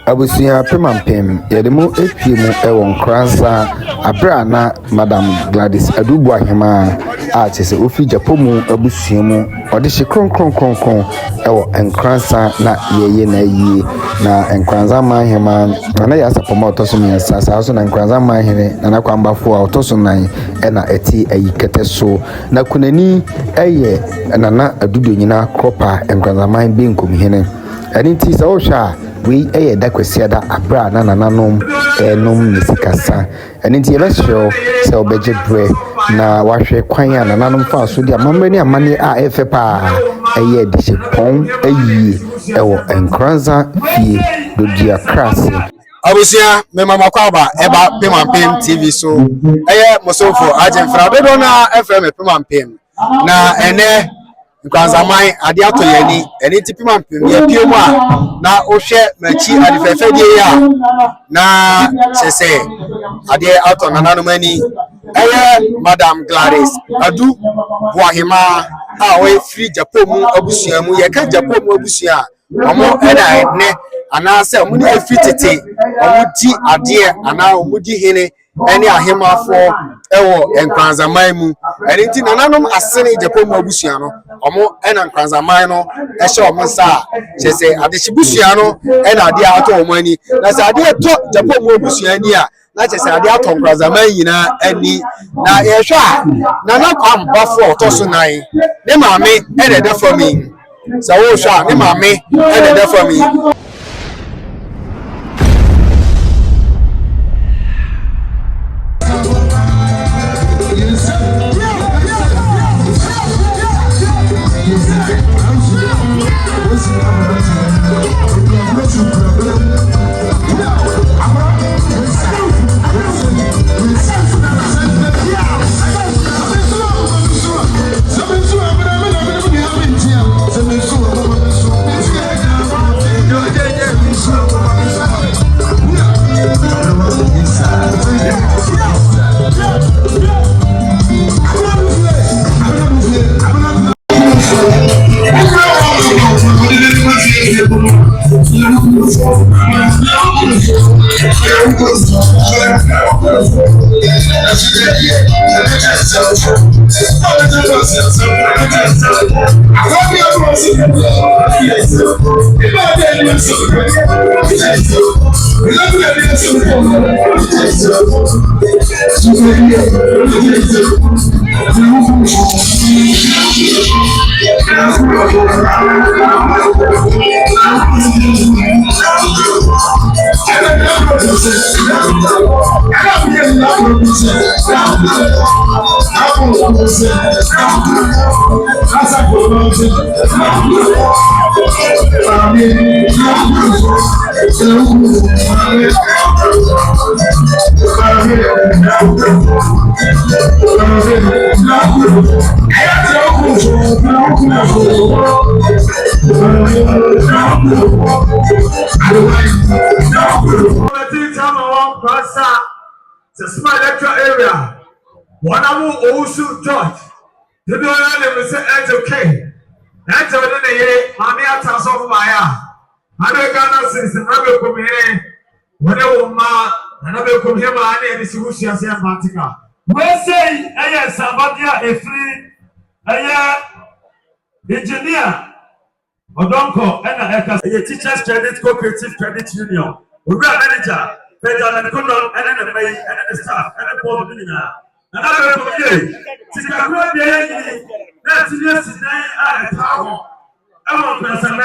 Abusia Pemampem, Yedemo Epimu Ewon Kranza, Abrana, Madam Gladys Aduboahemaa, artist Ofi Japomu, Abusiamu, Odishi Kron, Ewo Nkoranza na ye na Nkoranzahemaa, na yasa promoter sumi sasa also na Nkoranzahemaa na kwamba Baffoe otoso nan na eti ayikete so na kunani eye nana adudo nyina kropa Nkoranzahemaa benkum hene ani ti sa ohwa we eye da kwesi da abra na nananom enom nisikasa ani ti yebesho se obeje bre na wahwe kwan ya nananom fa so dia mamani amane a efepa eye de pon ayi ewo Nkoranza fie do dia krase abusia me mama kwaba eba Pemampem TV so eye mosofo agentfra dodo na FM Pemampem na ene Nkoranzahemaa ade ato yani ene ti Pemampem ye piemu a na ohwe machi adifefedie ya na sese ade ato nananu mani eye Madam Gladys Aduboahemaa a we free Japomu abusuamu ye ka Japomu abusua omo ena ne ana se omo ni afitete omo di ade ana omo di hene ene ahemafo ewo Nkoranzahemaa mu ene ti nananom asene Japomu abusua no omo ena Nkoranzahemaa no ehye omo sa chese ade chibusua no ena ade ato omo ani na se ade to Japomu abusua ani a na chese ade ato Nkoranzahemaa yina ani na yehwa nana Kwame Baffoe otoso nan ne maame ene da fami sa wo hwa ne maame ene da fami It's a small lecture area. One of them also church. The door is okay. That's what they say. Mommy, I tell some Maya. I don't got since another come here. Whatever ma, another come here, man, and it's who she has a matica. We say, yes, Sabatia, a free, engineer, Odonko, and a teacher's credit cooperative credit union. We are manager. Federal and Kundal and the staff and the board of the another day. Tikakura Day, that's yesterday at the tower. I want to say, and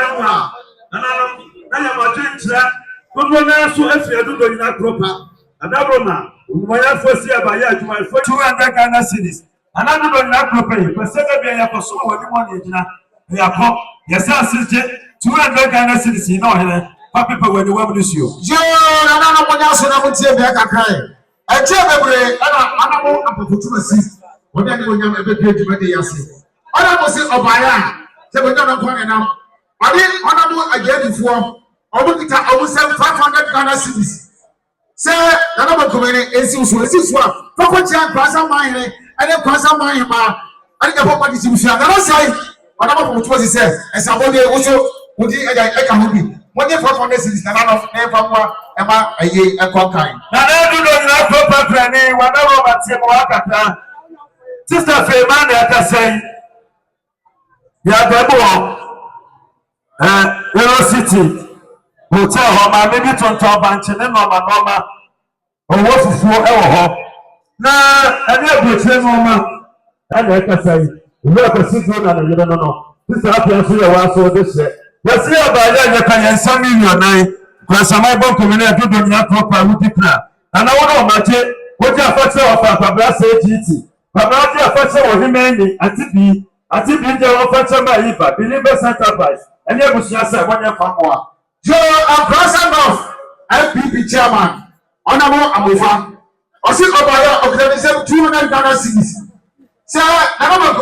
I am a ginger. Good one, so if you do in that group, and Abrona, my first year by year to my 200 Ghana cities. Another one, that group, but second year for so many money. They are called, yes, I said 200 Ghana cities, you know. People when you want to see you. Yo, I don't know what else I would say. I can't. I tell every animal up to see. What I do, I'm a bit to make the answer. I was in Obaya. They were not going now. I didn't want to again before. I would sell 500 Ghana cities. Say, another community is usual. This is what. Property and Nkoranzahemaa, and then Nkoranzahemaa. I think about what is usual. I don't say, what about what was he said. And somebody also would be a What you for this is none of name from what Emma a year and conquering. Now, I do not proper planning, whatever Matthew Sister Fayman, I can say, Yababo, Yellow City, Hotel, Homa, maybe to Banch and Norma, or what for our now, I never betray Mama, and I can say, you have a sister and you don't know. This is how you see a while so this year. Let's see about that. You can send me your name. Because some of my community do not proper with the plan. And I want to imagine what you have to offer for Brass AGT. But now you have to offer him any at the Joe of my Eva, Believer Sacrifice, and you will just say one year from one. Joe and President of LPP Chairman, Honorable Amufa, or sit over of 200 Ghana cities. Sir, I don't know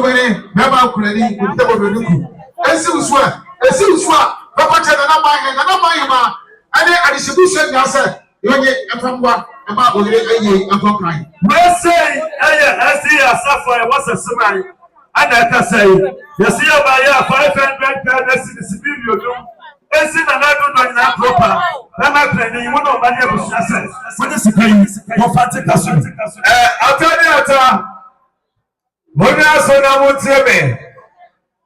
member Kurani, with the Boduku. And so swear, and so swear, Papa Chana, and Namayama, and then a distribution yourself. You get from what about a crying. Well, say, I see a sapphire was a summary. And I can say, you see about 500 Ghana cities, you do. And see another one not proper. I'm not planning, you know, my neighbor. What is the I'll tell you. Mona sona muteme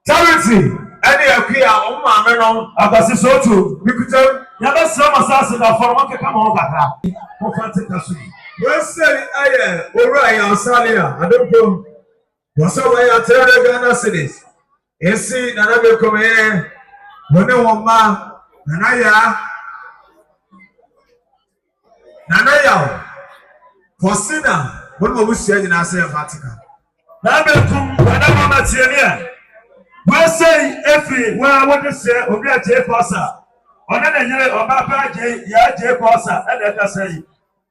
charity any akua o ma me no abasi so to bikuta ya ba sama sase na forma ke kama o kakra o fante kaso we say aye ora ya salia adonko wasa wa ya tere Ghana cities esi na na be komeye woni wo ma na ya fosina woni mo busia nyina say fatika Nabekum, whatever material. We say, every where what you say, Obi a J. Posa, on any year of Papa J. J. Posa, and let us say,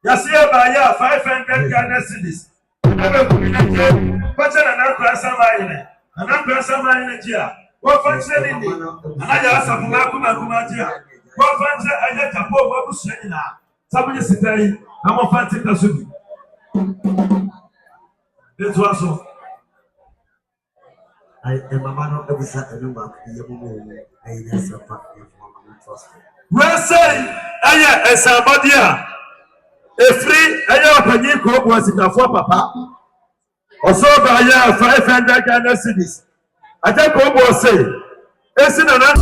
Yasia by 500 Ghana cities. Nabekum, but an Nkoranzahene, an Nkoranzahene here. What function in it? And I asked of Makumakumatia. What function I let a poor Wabushina. Somebody say, I'm a fancy. This was so. I am a man of every Saturday. Well, say, I am somebody. A free, I am a new crop was in the four papa. Or so by 500 Ghana cities. I think what was say, it's in another.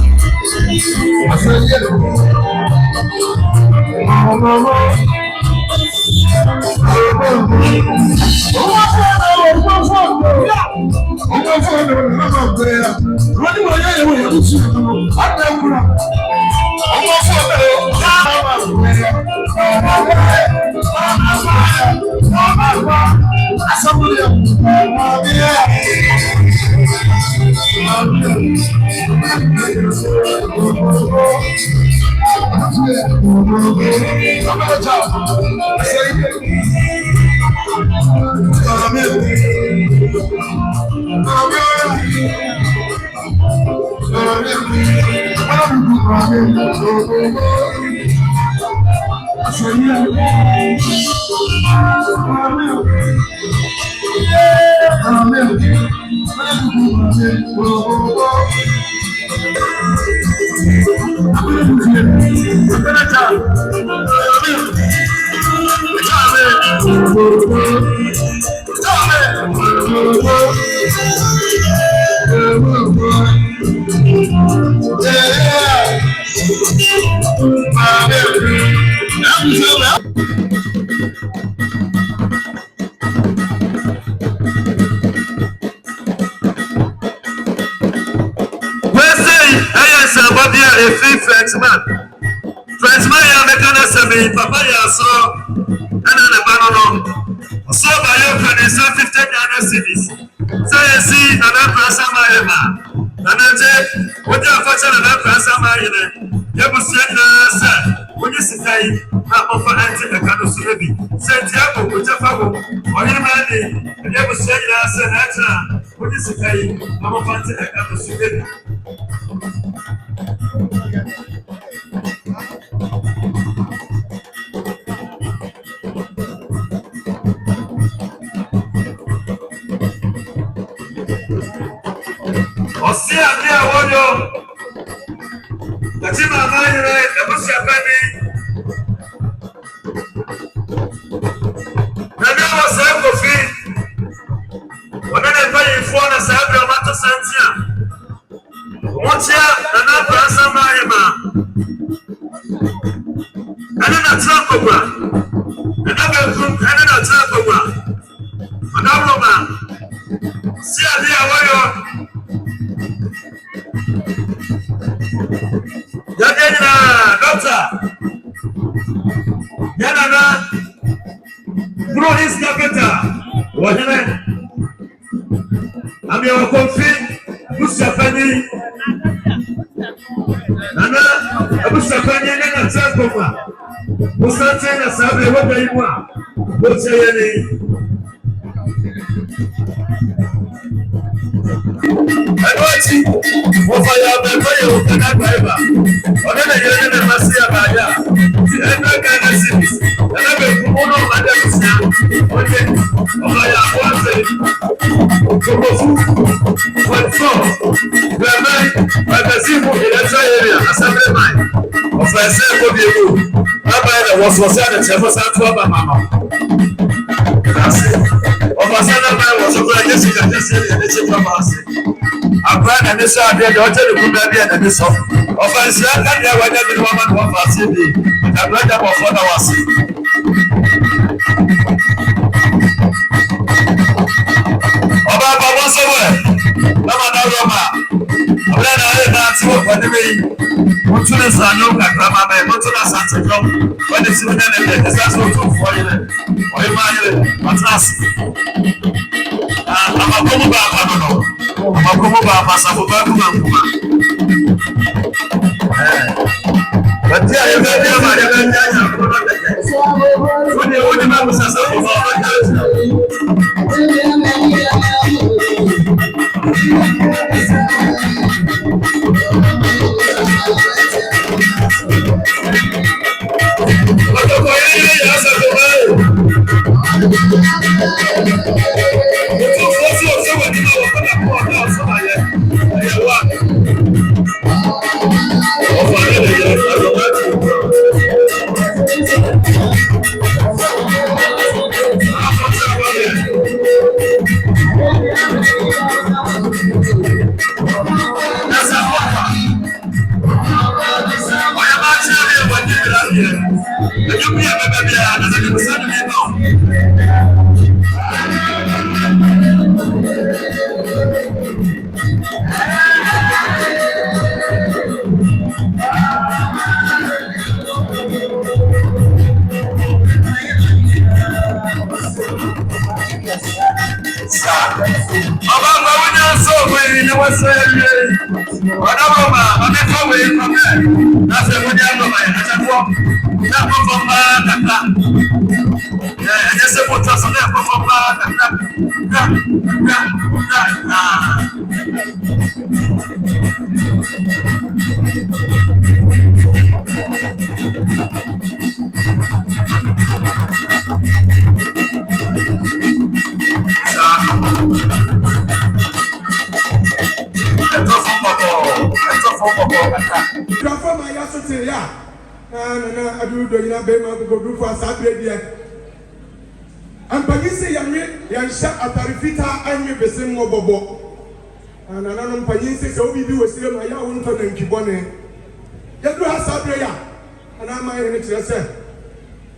Papa, so and the banana. So by your friends, 50 Ghana cities. So you see, Nkoranzahene. And I say, what you have for Nkoranzahene? You must say, sir, when you sit there, I'm for anti the Kano say, Tiago, which I follow, or you man, and you must say, sir, when you sit there, I'm for anti the Osia, dear warrior, the Chima Mine, ɛne na tena nkɔkora ɛna bɛnkum ɛne na tena nkɔkora ɔdabroma si ade a wɔyɔ yɛdeɛ nyinaa dɔkta yɛnana bro is capital wɔhene ameɛwɔ kɔmfi busuapanyi nana abusuapanyi ne na tena nkɔkora musante na saa bere wɔda yi mu a wɔkyɛ yɛ ne ɛnɔkyi wɔfa yɛ abɛɛfɛ yɛ wɔkana driver ɔne na yɛne ne ma se abaade a ti ɛna Ghana cities ɛna bɛku mu no ɔma dɛ busia ɔne ɔma yɛ aboase kokofu 44 bɛmɛn bɛbɛsi mu electoral area assemblyman ɔfa ɛsɛ ɛkɔ bi egu abayɛ na wɔsɔsɛ adekyɛfo san to aba ma no ase ɔfa sɛ na bayɛ wɔsɔkora nyɛ sika kyɛseɛ ne yɛde kyɛ pama ase akora na ne sɛ adeɛ deɛ ɔkyɛ ne kuda bi a na ne sɔ ɔfa nhyira ka deɛ wanya bi ne wama ne wɔfa ase bi abragya bɔfoɔ na wase ɔbaaba wɔ sɛ wɛ na ma na rɔma ɔbɛrɛ na ayɛ na ate wɔ kɔde bɛ yi wotu ne nsa ne kakra ma bɛyɛ wotu ne asante dɔm wɔde si ne ne deɛ ɛsɛ sɛ otumfoɔ yerɛ ɔyɛ ma yerɛ ɔtena ase amakomu baapa no no amakomu baapa safo ba kuma nkuma bati a yɛbɛ bi ama yɛbɛ bi anya kono dɛkɛ wode ma busa safo ba ɔbɛka ɔtɔkɔ yɛyɛ yɛ asafo ba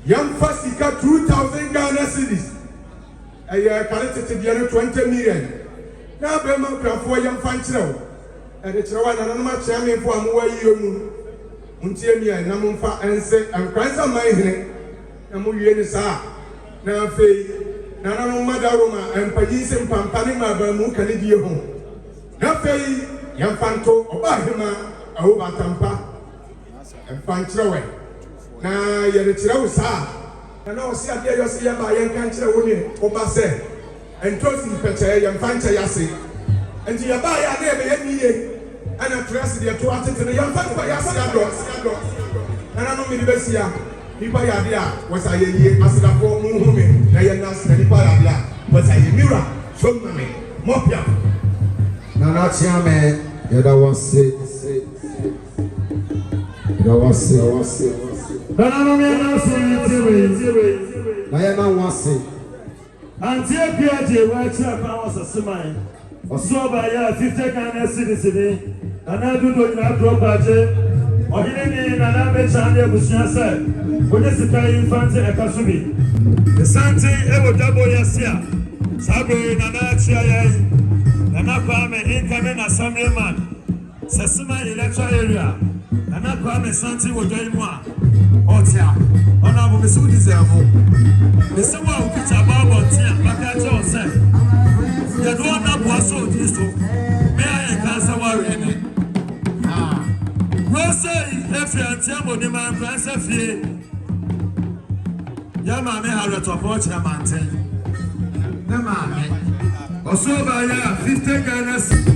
Yamfa sika 2,000 Ghana cedis. Aya kalete biano 20 million. Na be ma krafo yamfa nkyerɛw. Ade kyerɛw na nanoma kyerɛ fo amowa yi mu. Muntie mi na momfa ense Nkoranzahene. Na mo wie ni saa. Na afei na nanom madaroma empanyi se mpampane ma ba mu kane die ho. Na afei yamfa nto Obahema awo batampa. Emfa nkyerɛw na yɛde kyerɛw saa na ɔsi adeɛ yɛ ɔsi yɛ ba yɛn kan kyerɛ wɔn yɛ ɔba sɛ ntosi pɛkyɛ yɛn fa nkyɛ yase nti yɛ ba yɛ adeɛ bɛ yɛ niye ɛna twerɛsi deɛ to atete no yɛn fa nipa yɛ ase adɔ na nanom mi de bɛ sia nipa yɛ adeɛ a wɔsa yɛ yie asedafo mu hu mi na yɛ nas na nipa yɛ adeɛ a wɔsa yɛ miwura som na mi mɔpia na n'akyia mɛ yɛda wɔn se yɛda wɔn se. Na yɛ na wase anti apiaje wa chia pa wasasema oso ba ya 50 Ghana cedis ni ana dudo ina drop aje Ordinary Nana Bechande Busiasa, Bodesika Infante Ekasubi. The Santi Evo Dabo Yasia, Sabre Nana Chia, Nana Kwame Incoming Assembly Man, Sasima Electoral Area, Nana Kwame Santi Wodoimwa, Otia, Honorable Misu Deservo. The Sawa who pitch a barber tea, Bakacho said, the one up was so useful. May I answer worrying? Rosé, if you are terrible, the man grants a fee. Yama may have a top watch a mountain. The man, also by 50 Ghana's.